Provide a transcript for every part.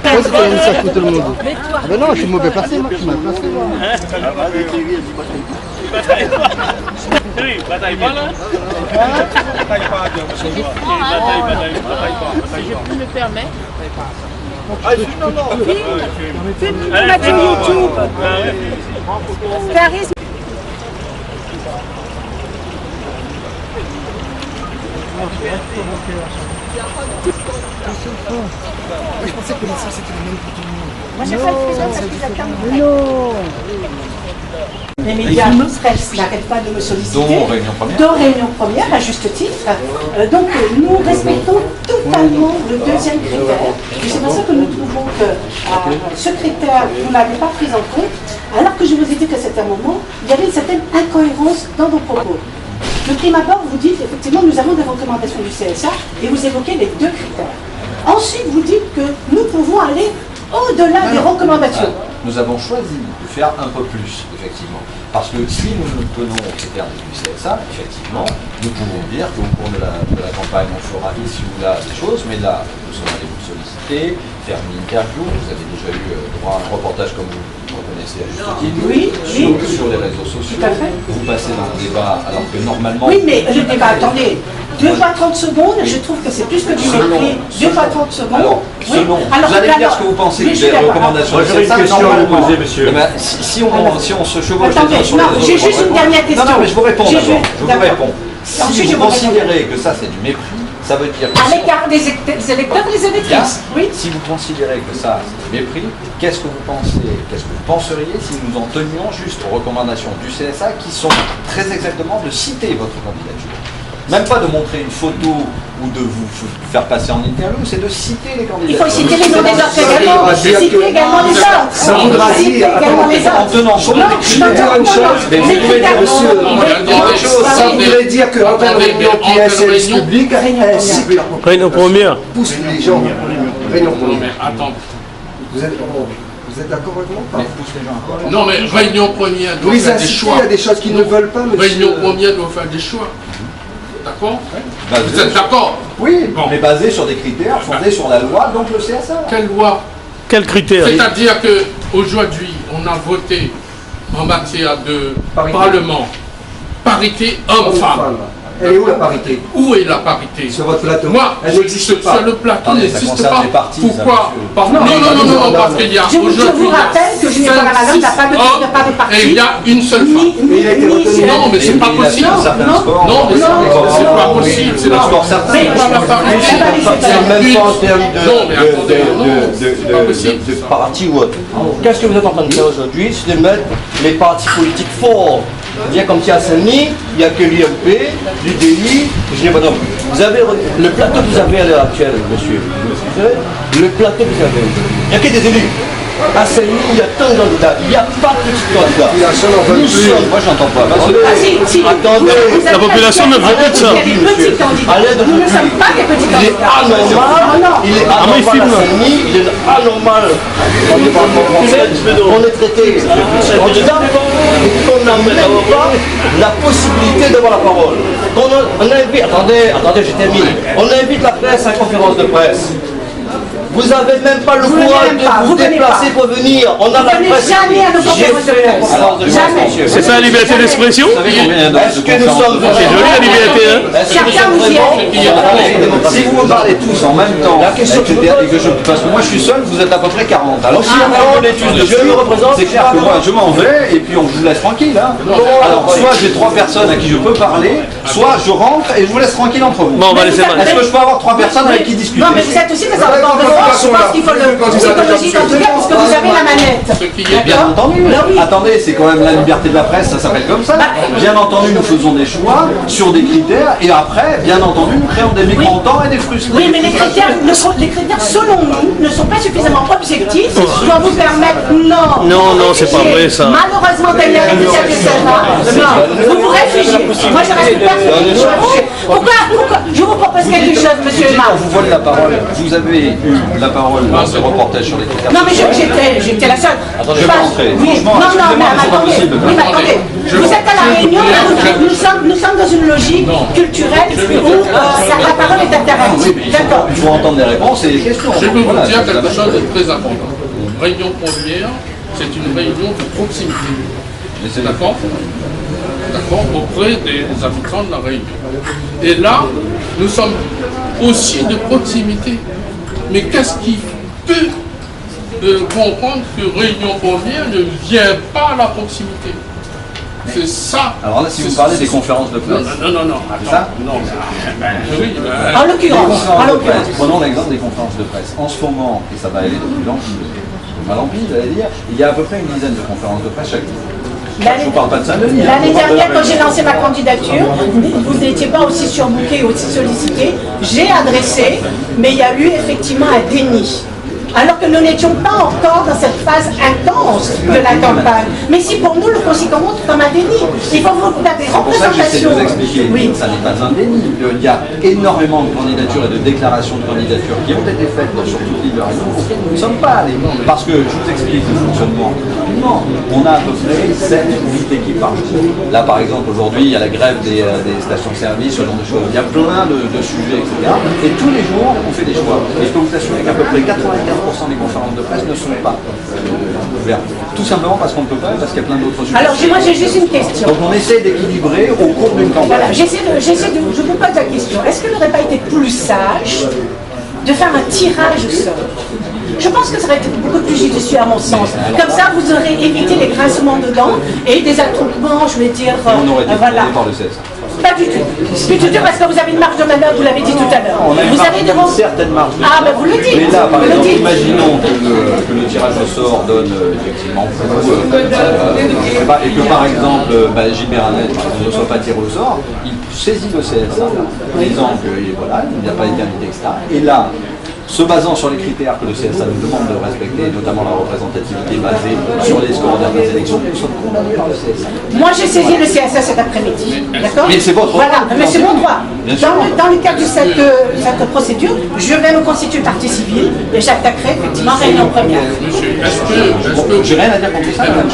Pourquoi c'est pas un message pour tout le monde? Ah ben non, je suis mauvais placé, moi, je m'ai placé, moi. Bataille pas. Oui, bataille pas là. Bataille pas, bataille pas. Si je peux me permettre. Non, non. Filme la chaîne YouTube. Charisme. Je pensais que ça c'était le même pour tout le monde. Moi j'ai pas le parce qu'ils attendent. Non. Les médias n'arrêtent pas de me solliciter. Dont Réunion Première. Dont Réunion Première, à juste titre. Donc nous respectons totalement le deuxième critère. Et c'est pour ça que nous trouvons que ce critère, vous ne l'avez pas pris en compte, alors que je vous ai dit qu'à certains moments, il y avait une certaine incohérence dans vos propos. De prime abord, vous dites effectivement nous avons des recommandations du CSA et vous évoquez les deux critères. Ensuite, vous dites que nous pouvons aller au-delà des recommandations. Nous avons choisi de faire un peu plus, effectivement. Parce que si nous nous tenons aux critères du CSA, effectivement, nous pouvons dire qu'au cours de la campagne, on fera ici ou là des choses, mais là, nous sommes allés vous solliciter, faire une interview, vous avez déjà eu droit à un reportage comme vous reconnaissez à juste titre, sur les réseaux sociaux, vous passez dans le débat alors que normalement... Oui, mais le débat, attendez, 2 fois 30 secondes, je trouve que c'est plus que du mépris. 2 fois 30 secondes. Alors, selon, vous allez me dire ce que vous pensez des recommandations. Moi j'aurais une question à vous poser, monsieur. Si on se chevauche attendez, sur les non, j'ai juste une dernière question. Non, mais je vous réponds d'abord. Je vous réponds. Ensuite, Si vous considérez que ça c'est du mépris, ça veut dire que... À l'écart des électeurs et des électrices. Oui. Si vous considérez que ça c'est du mépris, qu'est-ce que vous penseriez si nous en tenions juste aux recommandations du CSA qui sont très exactement de citer votre candidature? Même pas de montrer une photo ou de vous faire passer en interview, c'est de citer les candidatures. Il faut citer les noms des autres également. Citer également les autres. Ça voudra dire en tenant compte des critères. Mais vous pouvez dire, monsieur, ça voudrait dire que Antenne Réunion qui est un service public, Réunion Première. pousse les gens. Réunion Première. Attends. Vous êtes d'accord avec moi? Mais pousse les gens à quoi? Non, mais Réunion Première doit Vous les faire des incitez choix. à des choses qu'ils ne veulent pas, monsieur. Réunion Première doit faire des choix. D'accord? Vous êtes d'accord? Oui, mais basé sur des critères fondés sur la loi, donc le CSA. Quelle loi? Quels critères? C'est-à-dire qu'aujourd'hui, on a voté en matière de Parlement, parité homme-femme. Elle est où la parité? Où est la parité? Sur votre plateau. Moi, elle n'existe pas. Sur le plateau, Attendez, ça n'existe concerne pas. les partis, Pourquoi? ça, Non, parce qu'il y a Je vous aujourd'hui rappelle que Julien Paralama n'a pas de parti. et il y a une seule femme. Mais il a été retenu. Non, mais c'est pas possible. Non, mais c'est pas possible. C'est le sport. C'est pas la parité. Même pas en termes Non, mais attendez, c'est pas possible. de parti ou autre. Qu'est-ce que vous êtes en train de faire aujourd'hui? C'est de mettre les partis politiques forts. Bien comme il y a Saint-Denis, il n'y a que l'UMP, l'UDI, je n'ai pas d'autre. Vous avez le plateau que vous avez à l'heure actuelle, monsieur. Le plateau que vous avez. Il n'y a que des élus. À Saint-Denis, il y a tant de candidats. Il n'y a pas de petits candidats. Nous sommes. Moi, j'entends pas. Attendez. La population ne veut plus de ça. À l'aide de Nous ne sommes pas des petits il est anormal. Il est anormal à Saint-Denis. Il est anormal. On est traité candidat et qu'on n'amène pas la possibilité d'avoir la parole. On invite, attendez, je termine. On invite la presse à la conférence de presse. Vous n'avez même pas le courage de vous déplacer pour venir. On a la presse. Jamais à nos conférences de presse. Jamais. C'est ça la liberté d'expression? Est-ce que nous sommes C'est joli la liberté, hein? Certains vous y êtes. Si vous me parlez tous en même temps, parce que moi je suis seul, vous êtes à peu près 40. Alors si on est tous dessus, c'est clair que moi je m'en vais et puis on vous laisse tranquille. Hein. Alors soit j'ai 3 personnes à qui je peux parler, soit je rentre et je vous laisse tranquille entre vous. Bon, on va laisser mal. Est-ce que je peux avoir 3 personnes avec qui discuter? Non, mais vous êtes aussi des arbres de force. Je pense qu'il faut le psychologique en tout cas, parce que vous avez la manette. Bien entendu. Attendez, c'est quand même la liberté de la presse, ça s'appelle comme ça. Bien entendu, nous faisons des choix sur des critères et après, bien entendu, nous créons des mécontents et des frustrés. Oui, mais les critères, selon nous, ne sont pas suffisamment objectifs pour vous permettre, non. Non, c'est pas vrai ça. Malheureusement, derrière les critères de celle-là, non, vous vous réfugiez. Moi, je reste personne. Pourquoi je vous propose quelque chose, monsieur On Emma? vous vole la parole. Vous avez eu la parole dans ce reportage sur les critères. Non, mais j'étais la seule. Attendez, je vais rentrer. Oui. Franchement, Non, excusez-moi, mais c'est pas attendez. possible. Oui, mais attendez. Vous êtes à la Réunion, nous sommes dans une logique culturelle où la parole est interactive. D'accord. Il faut entendre des réponses et des questions. Je peux vous Voilà, dire c'est la quelque même chose de très important. Réunion première, c'est une réunion de proximité. Mais c'est- D'accord? D'accord? Auprès des habitants de la Réunion. Et là, nous sommes aussi de proximité. Mais qu'est-ce qui peut comprendre que Réunion première ne vient pas à la proximité? C'est ça. Alors là, si vous parlez des conférences de presse, Non. c'est ça? Non, oui, En Les l'occurrence, conférences de presse, prenons l'exemple des conférences de presse. En ce moment, et ça va aller de plus en plus, mal en pis, j'allais dire, il y a à peu près une dizaine de conférences de presse chaque jour. Je ne parle pas de Saint-Denis. L'année dernière, quand j'ai lancé ma candidature, vous n'étiez pas aussi surbooké, aussi sollicité. J'ai adressé, mais il y a eu effectivement un déni. Alors que nous n'étions pas encore dans cette phase intense de la campagne. Mais si pour nous, le considérons comme un déni. Il faut vous faire des C'est pour ça que j'essaie de représentations. vous expliquer. Oui. Ça n'est pas un déni. Il y a énormément de candidatures et de déclarations de candidatures qui ont été faites sur toute l'île de Réunion auxquelles nous ne sommes pas allés. Parce que, je vous explique le fonctionnement. Non, on a à peu près 7 ou 8 équipes par jour. Là, par exemple, aujourd'hui, il y a la grève des stations-service, ce genre de choses. Il y a plein de sujets, etc. Et tous les jours, on fait des choix. Et je peux vous assurer qu'à peu près 95% des conférences de presse ne sont pas ouvertes. Tout simplement parce qu'on ne peut pas, parce qu'il y a plein d'autres sujets. Alors, moi, j'ai juste une question. Donc on essaie d'équilibrer au cours d'une campagne. Voilà, je vous pose la question. Est-ce qu'il n'aurait pas été plus sage de faire un tirage au sort? Je pense que ça aurait été beaucoup plus judicieux à mon sens. Comme ça, vous aurez évité les grincements de dents et des attroupements, je vais dire, On aurait été voilà. contrôlé par le CSA. Pas du tout. Du tout, parce que vous avez une marge de manœuvre, vous l'avez dit tout à l'heure. On a Vous avez devant... une certaine marge de Ah, manœuvre. ben vous le dites. Mais là, par vous le exemple, dites. imaginons que le tirage au sort donne effectivement beaucoup, je sais pas, et que par exemple, Gilbert Annette ne soit pas tiré au sort, il saisit le CSA en disant qu'il voilà, il n'y a pas d'égalité, etc. Et là, se basant sur les critères que le CSA nous demande de respecter, notamment la représentativité basée sur les scores dernières élections, nous sommes condamnés par le CSA. Moi, j'ai saisi le CSA cet après-midi. D'accord? Mais c'est votre droit. Voilà, mais c'est mon droit. Bien sûr. Dans le cadre de cette procédure, je vais me constituer partie civile et j'attaquerai effectivement Réunion première. Monsieur, est-ce que J'ai rien à dire contre ça, madame.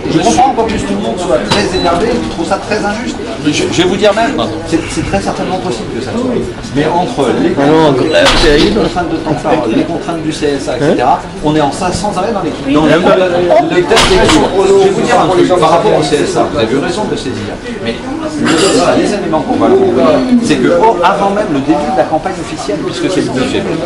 Je comprends qu'en plus tout le monde soit très énervé, je trouve ça très injuste. Je vais vous dire même, c'est très certainement possible que ça soit. Mais entre les contraintes de temps de parole, les contraintes du CSA, etc., on est en ça sans arrêt dans l'équipe. Dans le test d'équipe. Je vais vous dire un truc par rapport au CSA, vous avez eu raison de le saisir. Mais le CSA, les éléments qu'on va comprendre, c'est que avant même le début de la campagne officielle, puisque c'est le 10 février,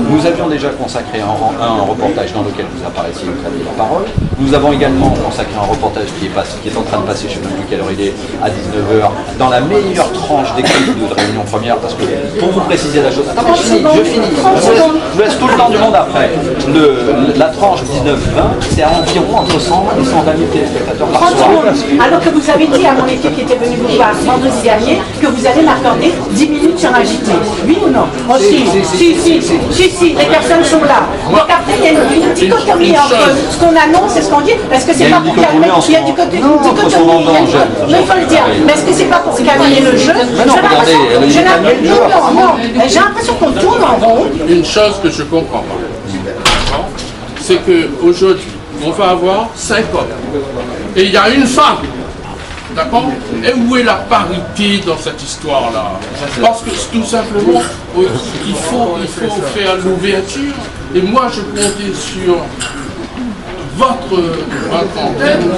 nous avions déjà consacré un reportage dans lequel vous apparaissiez, vous aviez la parole. Nous avons également consacré un reportage qui est en train de passer, je ne sais plus quelle heure il est, à 19h, dans la meilleure tranche d'équipe de Réunion première, parce que pour vous préciser la chose, attends, je finis. Je vous laisse tout le temps du monde après. La tranche 19-20, c'est à environ entre 120 et 120 000 téléspectateurs par soir. Alors que vous avez dit à mon équipe qui était venue vous voir vendredi dernier que vous allez m'accorder 10 minutes sur un JT. Oui ou non? Oh, si, les personnes sont là. Donc après, il y a une dichotomie entre ce qu'on annonce et ce qu'on dit. Est-ce que c'est pas pour calmer? Il y a une dichotomie. Mais il faut le dire. Mais est-ce que c'est pas pour calmer le jeu? J'ai l'impression qu'on tourne en rond. une chose que je comprends pas, d'accord, c'est qu'aujourd'hui, on va avoir 5 hommes et il y a une femme, d'accord? Et où est la parité dans cette histoire-là? Parce que tout simplement, il faut faire l'ouverture. Et moi, je comptais sur votre antenne,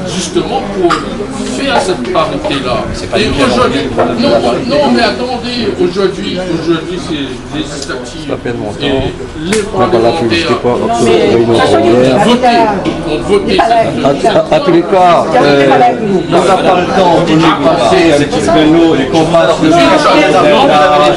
justement, pour faire cette parité-là. Et aujourd'hui, non, mais attendez, aujourd'hui c'est législative. Et les parlementaires ont voté À tous les cas, on n'a pas le temps de passer un petit peu nous, les conférences de presse.